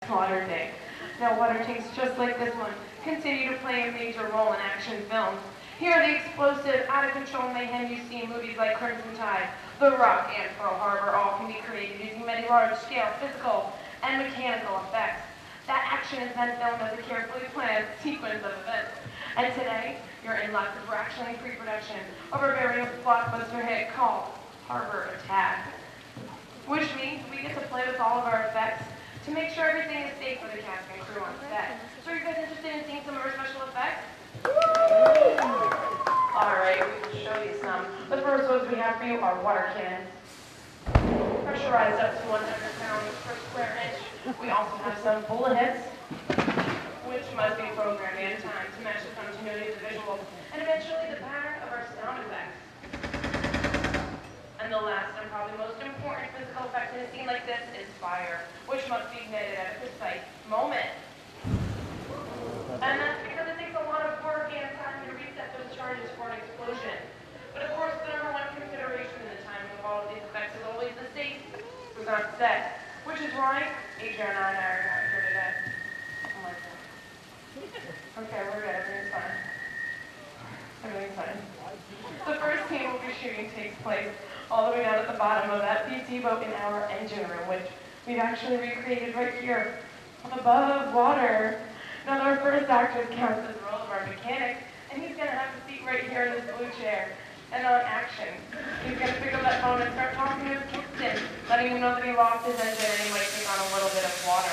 Water Day. Now, water tanks just like this one continue to play a major role in action films. Here are the explosive, out-of-control mayhem you see in movies like Crimson Tide, The Rock, and Pearl Harbor. All can be created using many large-scale physical and mechanical effects. That action is then filmed as a carefully planned sequence of events. And today, you're in luck because we're actually in pre-production of our very own blockbuster hit called Harbor Attack, which means we get to play with all of our effects to make sure everything is safe for the cast and crew on set. So are you guys interested in seeing some of our special effects? Alright, we will show you some. The first ones we have for you are water cannons. Pressurized up to 100 pounds per square inch. We also have some bullet hits, which must be programmed in time to match the continuity of the visuals, and eventually the pattern of our sound effects. And the last and probably most important physical effect in a scene like this is fire, which must be ignited at a precise moment. And that's because it takes a lot of work and time to reset those charges for an explosion. But of course, the number one consideration in the timing of all of these effects is always the safety who's on set, which is why Adrian and I are not here today. Oh my God. Okay, we're good. Everything's fine. Everything's fine. The first scene we'll be shooting takes place all the way down at the bottom of that PT boat in our engine room, which we've actually recreated right here above water. Now, our first actor counts as the role of our mechanic, and he's going to have a seat right here in this blue chair. And on action, he's going to pick up that phone and start talking to his captain, letting him know that he lost his engine and he might take on a little bit of water.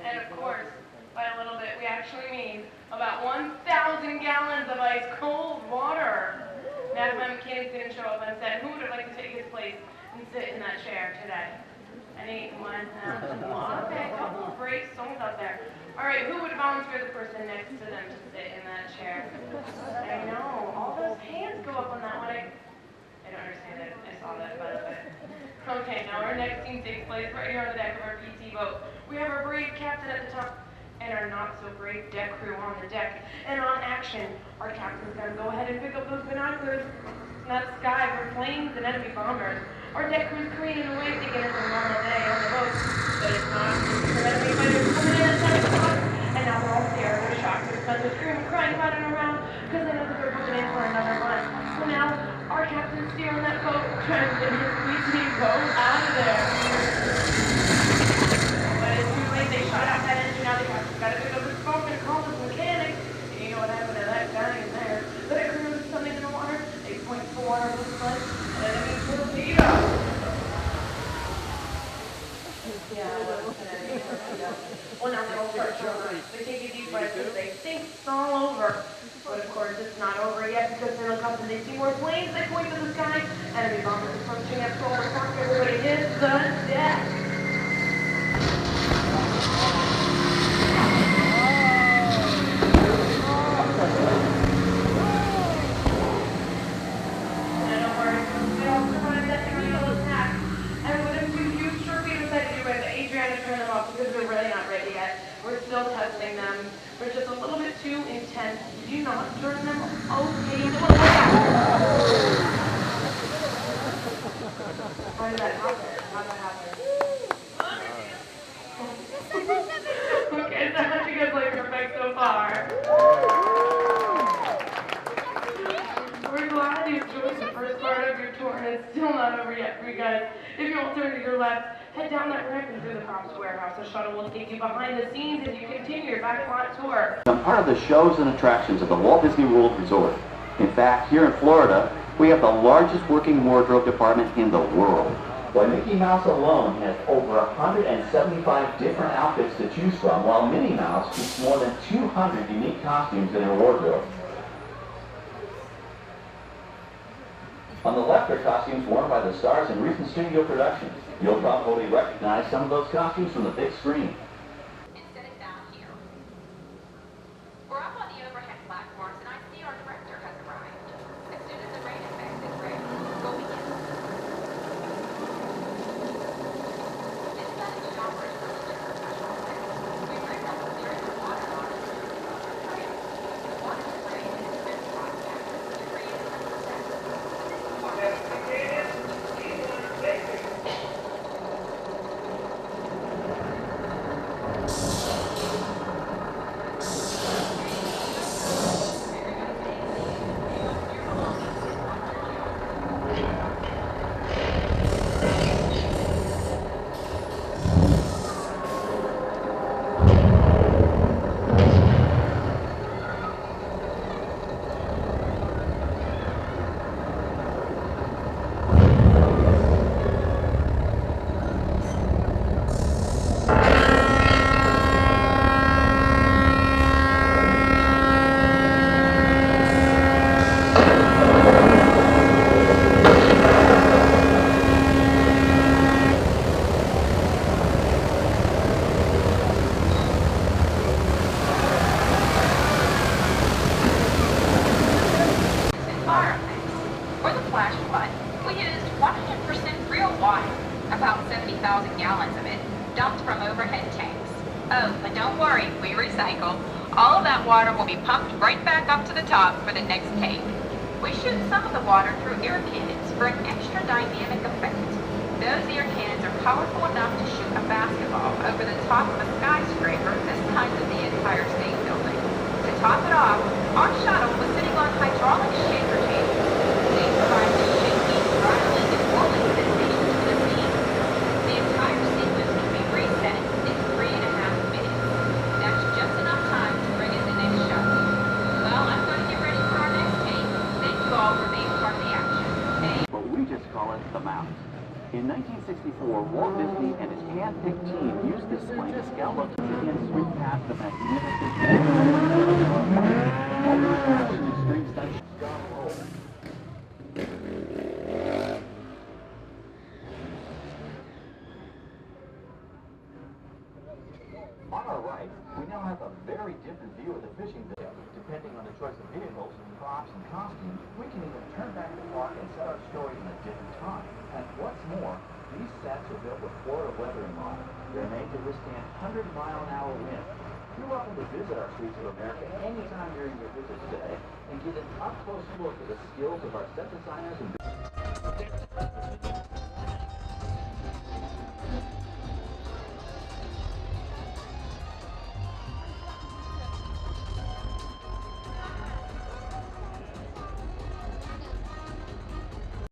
And of course, by a little bit, we actually mean about 1,000 gallons of ice cold water. Now, if my mechanic didn't show up on set, who would have liked to take his place and sit in that chair today? Anyone? Okay, a couple of brave souls out there. All right, who would volunteer the person next to them to sit in that chair? I know, all those hands go up on that one. I don't understand it. I saw that, by the way. Okay, now our next scene takes place right here on the deck of our PT boat. We have our brave captain at the top and our not-so-brave deck crew on the deck. And on action, our captain's going to go ahead and pick up those binoculars in that sky for planes and enemy bombers. Our deck crew's careening away thinking it's a normal day on the boat, but it's not. Our enemy fighters coming in at 10 o'clock, and now we're all scared, we're shocked, we're stunned, we're screaming, crying, running around, because they know that they're coming in for another run. So now, our captain's steering that boat, trying to get his PT boat out of there. But it's too late, they shut out that engine, now the captain's got to pick up his phone and call his mechanic. And you know what happened to that guy in there? The deck crew was something in the water, they point to the water with the front, and enemy torpedo. Yeah, well, now they all start showing. They take a deep breath because they think it's all over. But of course, it's not over yet because they look up and they see more planes. They point to the sky. Enemy bombers approaching at 12 o'clock. Everybody hits the deck. And don't worry, they all survived that aerial attack. And with a few huge torpedoes that do it, Adriana turned them off because we're really not ready yet. We're still testing them. They're just a little bit too intense. Did you not turn them? Okay. How did that happen? How did that happen? Okay, so how'd you guys like your effects so far? We're glad you enjoyed the first part of your tour, and it's still not over yet for you guys. If you all turn to your left, head down that ramp and through the props warehouse. The shuttle will take you behind the scenes as you continue your Backlot tour. I'm part of the shows and attractions of the Walt Disney World Resort. In fact, here in Florida, we have the largest working wardrobe department in the world. Why, Mickey Mouse alone has over 175 different outfits to choose from, while Minnie Mouse keeps more than 200 unique costumes in her wardrobe. On the left are costumes worn by the stars in recent studio productions. You'll probably recognize some of those costumes from the big screen. Instead of down here. We're up on the overhead platforms, and I see our director has arrived. As soon as the rain effect is ready, we'll begin. This set is shoppers for the professional effects. We Oh, but don't worry, we recycle. All of that water will be pumped right back up to the top for the next tank. We shoot some of the water through air cannons for an extra dynamic effect. Those air cannons are powerful enough to shoot a basketball over the top of a skyscraper this time of the Empire State Building. To top it off, our shuttle was sitting on hydraulic shaker tables. They provide the shaking, rattling, and rolling sensation to the scene. The entire sequence can be reset in 3.5 minutes. That's just enough time to bring in the next shuttle. Well, I'm going to get ready for our next tank. Thank you all for being part of the action. But we just call it the Mount. In 1964, Walt Disney and his hand-picked team used this plane to scout locations and sweep past the magnificent string station. On our right, we now have a very different view of the fishing field. Depending on the choice of vehicles, props, and costumes, we can even turn back the clock and set our stories in a different time. And what's more, these sets are built with Florida weather in mind. They're made to withstand 100-mile-an-hour winds. You're welcome to visit our Streets of America anytime during your visit today and get an up-close look at the skills of our set designers and